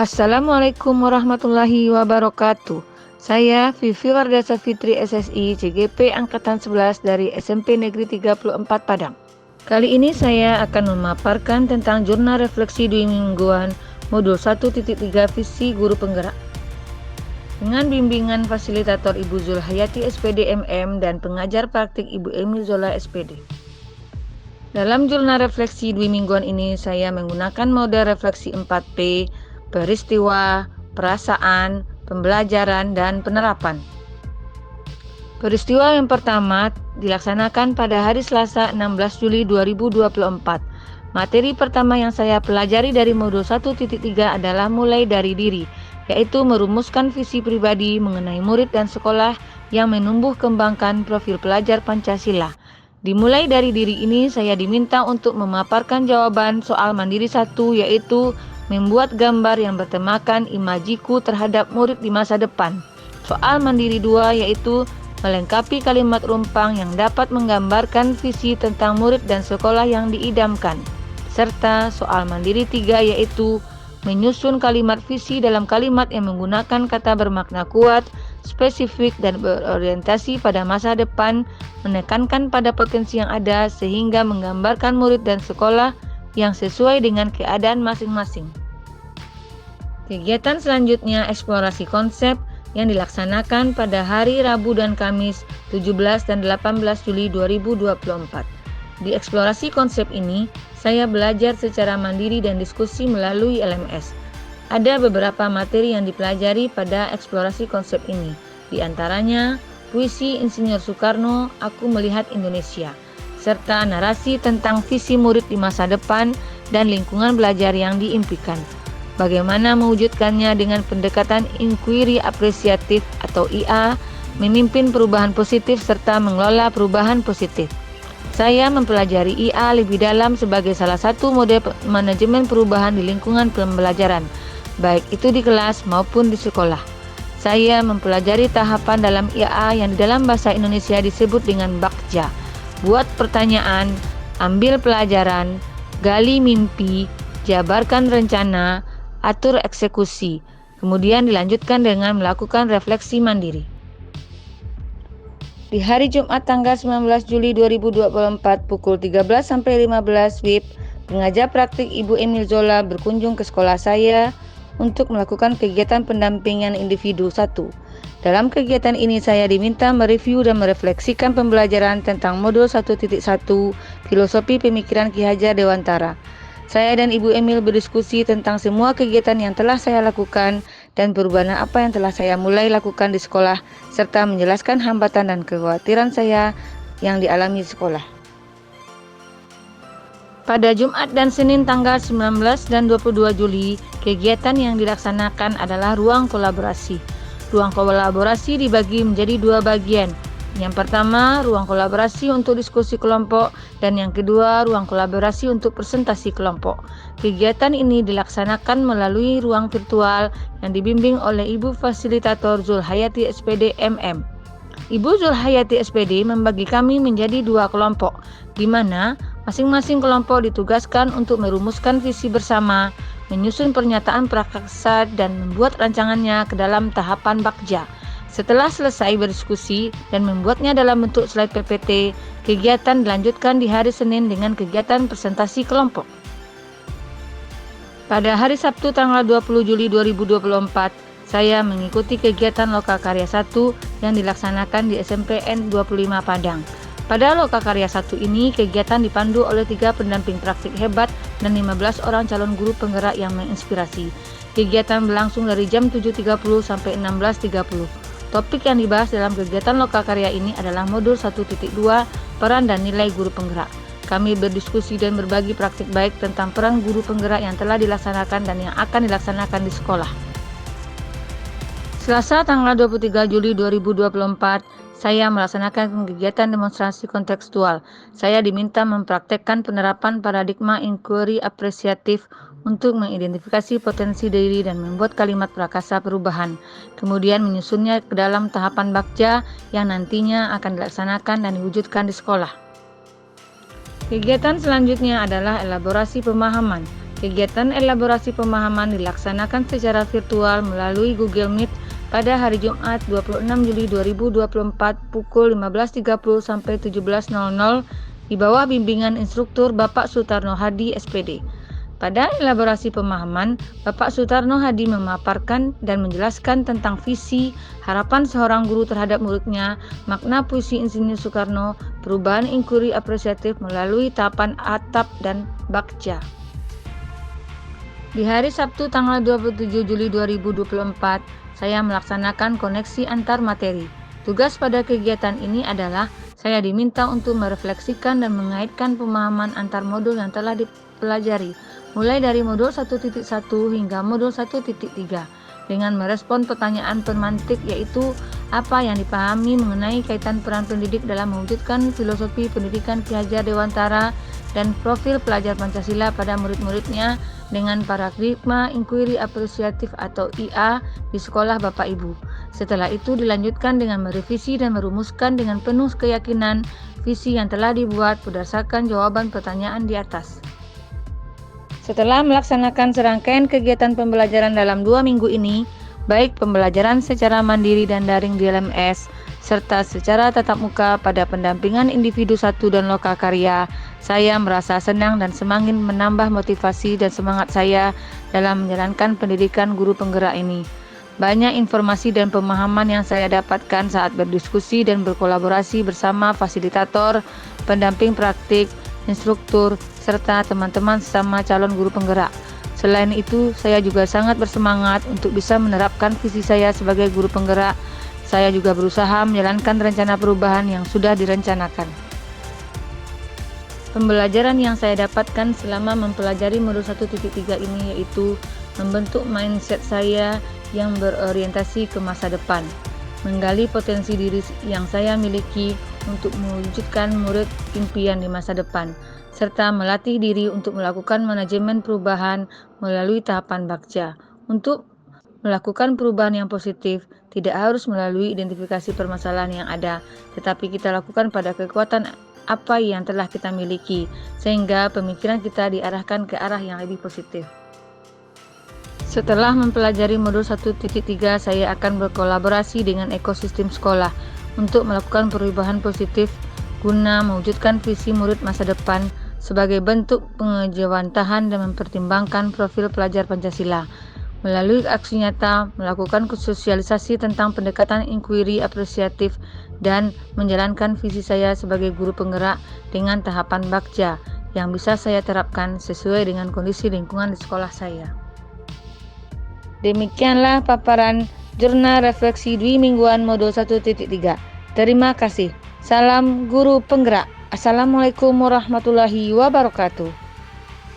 Assalamualaikum warahmatullahi wabarakatuh. Saya Vivi Wardasa Fitri SSI CGP Angkatan 11 dari SMP Negeri 34 Padang. Kali ini saya akan memaparkan tentang jurnal refleksi 2 mingguan modul 1.3 visi guru penggerak. Dengan bimbingan fasilitator Ibu Zulhayati SPD MM dan pengajar praktik Ibu Emil Zola SPD. Dalam jurnal refleksi 2 mingguan ini saya menggunakan mode refleksi 4P, peristiwa, perasaan, pembelajaran, dan penerapan. Peristiwa yang pertama dilaksanakan pada hari Selasa 16 Juli 2024. Materi pertama yang saya pelajari dari modul 1.3 adalah mulai dari diri, yaitu merumuskan visi pribadi mengenai murid dan sekolah yang menumbuh kembangkan profil pelajar Pancasila. Dimulai dari diri ini, saya diminta untuk memaparkan jawaban soal mandiri 1, yaitu membuat gambar yang bertemakan imajiku terhadap murid di masa depan. Soal mandiri 2, yaitu melengkapi kalimat rumpang yang dapat menggambarkan visi tentang murid dan sekolah yang diidamkan. Serta soal mandiri 3, yaitu menyusun kalimat visi dalam kalimat yang menggunakan kata bermakna kuat, spesifik, dan berorientasi pada masa depan, menekankan pada potensi yang ada sehingga menggambarkan murid dan sekolah yang sesuai dengan keadaan masing-masing. Kegiatan selanjutnya eksplorasi konsep yang dilaksanakan pada hari Rabu dan Kamis 17 dan 18 Juli 2024. Di eksplorasi konsep ini, saya belajar secara mandiri dan diskusi melalui LMS. Ada beberapa materi yang dipelajari pada eksplorasi konsep ini, di antaranya puisi Insinyur Soekarno, Aku Melihat Indonesia, serta narasi tentang visi murid di masa depan dan lingkungan belajar yang diimpikan. Bagaimana mewujudkannya dengan pendekatan inquiry apresiatif atau IA, memimpin perubahan positif serta mengelola perubahan positif. Saya mempelajari IA lebih dalam sebagai salah satu mode manajemen perubahan di lingkungan pembelajaran, baik itu di kelas maupun di sekolah. Saya mempelajari tahapan dalam IA yang di dalam bahasa Indonesia disebut dengan bakja. Buat pertanyaan, ambil pelajaran, gali mimpi, jabarkan rencana, atur eksekusi. Kemudian dilanjutkan dengan melakukan refleksi mandiri. Di hari Jumat tanggal 19 Juli 2024 pukul 13-15 WIB, pengajar praktik Ibu Emil Zola berkunjung ke sekolah saya untuk melakukan kegiatan pendampingan individu 1. Dalam kegiatan ini saya diminta mereview dan merefleksikan pembelajaran tentang modul 1.1 Filosofi Pemikiran Ki Hajar Dewantara. Saya dan Ibu Emil berdiskusi tentang semua kegiatan yang telah saya lakukan dan perubahan apa yang telah saya mulai lakukan di sekolah, serta menjelaskan hambatan dan kekhawatiran saya yang dialami sekolah. Pada Jumat dan Senin tanggal 19 dan 22 Juli, kegiatan yang dilaksanakan adalah ruang kolaborasi. Ruang kolaborasi dibagi menjadi 2 bagian. Yang pertama, ruang kolaborasi untuk diskusi kelompok, dan yang kedua, ruang kolaborasi untuk presentasi kelompok. Kegiatan ini dilaksanakan melalui ruang virtual yang dibimbing oleh Ibu Fasilitator Zulhayati SPD MM. Ibu Zulhayati SPD membagi kami menjadi 2 kelompok, di mana masing-masing kelompok ditugaskan untuk merumuskan visi bersama, menyusun pernyataan prakarsa, dan membuat rancangannya ke dalam tahapan bakja. Setelah selesai berdiskusi dan membuatnya dalam bentuk slide PPT, kegiatan dilanjutkan di hari Senin dengan kegiatan presentasi kelompok. Pada hari Sabtu tanggal 20 Juli 2024, saya mengikuti kegiatan Lokakarya 1 yang dilaksanakan di SMPN 25 Padang. Pada Lokakarya 1 ini, kegiatan dipandu oleh 3 pendamping praktik hebat dan 15 orang calon guru penggerak yang menginspirasi. Kegiatan berlangsung dari jam 7.30 sampai 16.30. Topik yang dibahas dalam kegiatan Lokakarya ini adalah modul 1.2 peran dan nilai guru penggerak. Kami berdiskusi dan berbagi praktik baik tentang peran guru penggerak yang telah dilaksanakan dan yang akan dilaksanakan di sekolah. Selasa tanggal 23 Juli 2024, saya melaksanakan kegiatan demonstrasi kontekstual. Saya diminta mempraktekkan penerapan paradigma inquiry apresiatif untuk mengidentifikasi potensi diri dan membuat kalimat prakasa perubahan, kemudian menyusunnya ke dalam tahapan bakja yang nantinya akan dilaksanakan dan diwujudkan di sekolah. Kegiatan selanjutnya adalah elaborasi pemahaman. Kegiatan elaborasi pemahaman dilaksanakan secara virtual melalui Google Meet pada hari Jumat 26 Juli 2024 pukul 15.30 sampai 17.00 di bawah bimbingan instruktur Bapak Sutarno Hadi SPD. Pada elaborasi pemahaman, Bapak Sutarno Hadi memaparkan dan menjelaskan tentang visi, harapan seorang guru terhadap muridnya, makna puisi Insinyur Soekarno, perubahan inquiry apresiatif melalui tahapan atap dan bakca. Di hari Sabtu tanggal 27 Juli 2024, saya melaksanakan koneksi antar materi. Tugas pada kegiatan ini adalah saya diminta untuk merefleksikan dan mengaitkan pemahaman antar modul yang telah dipelajari, mulai dari modul 1.1 hingga modul 1.3, dengan merespon pertanyaan pemantik yaitu apa yang dipahami mengenai kaitan peran pendidik dalam mewujudkan filosofi pendidikan Ki Hajar Dewantara dan profil pelajar Pancasila pada murid-muridnya dengan paradigma inquiry apresiatif atau IA di sekolah Bapak Ibu. Setelah itu dilanjutkan dengan merevisi dan merumuskan dengan penuh keyakinan visi yang telah dibuat berdasarkan jawaban pertanyaan di atas. Setelah melaksanakan serangkaian kegiatan pembelajaran dalam 2 minggu ini, baik pembelajaran secara mandiri dan daring di LMS, serta secara tatap muka pada pendampingan individu satu dan lokal karya, saya merasa senang dan semakin menambah motivasi dan semangat saya dalam menjalankan pendidikan guru penggerak ini. Banyak informasi dan pemahaman yang saya dapatkan saat berdiskusi dan berkolaborasi bersama fasilitator, pendamping praktik, instruktur, serta teman-teman sesama calon guru penggerak. Selain itu, saya juga sangat bersemangat untuk bisa menerapkan visi saya sebagai guru penggerak. Saya juga berusaha menjalankan rencana perubahan yang sudah direncanakan. Pembelajaran yang saya dapatkan selama mempelajari modul 1.3 ini yaitu membentuk mindset saya yang berorientasi ke masa depan, menggali potensi diri yang saya miliki untuk mewujudkan murid impian di masa depan, serta melatih diri untuk melakukan manajemen perubahan melalui tahapan bakca. Untuk melakukan perubahan yang positif, tidak harus melalui identifikasi permasalahan yang ada, tetapi kita lakukan pada kekuatan apa yang telah kita miliki, sehingga pemikiran kita diarahkan ke arah yang lebih positif. Setelah mempelajari modul 1.3, saya akan berkolaborasi dengan ekosistem sekolah untuk melakukan perubahan positif guna mewujudkan visi murid masa depan sebagai bentuk pengejawantahan dan mempertimbangkan profil pelajar Pancasila. Melalui aksi nyata, melakukan sosialisasi tentang pendekatan inquiry apresiatif dan menjalankan visi saya sebagai guru penggerak dengan tahapan bakca yang bisa saya terapkan sesuai dengan kondisi lingkungan di sekolah saya. Demikianlah paparan jurnal refleksi dwi mingguan modul 1.3. Terima kasih. Salam guru penggerak. Assalamualaikum warahmatullahi wabarakatuh.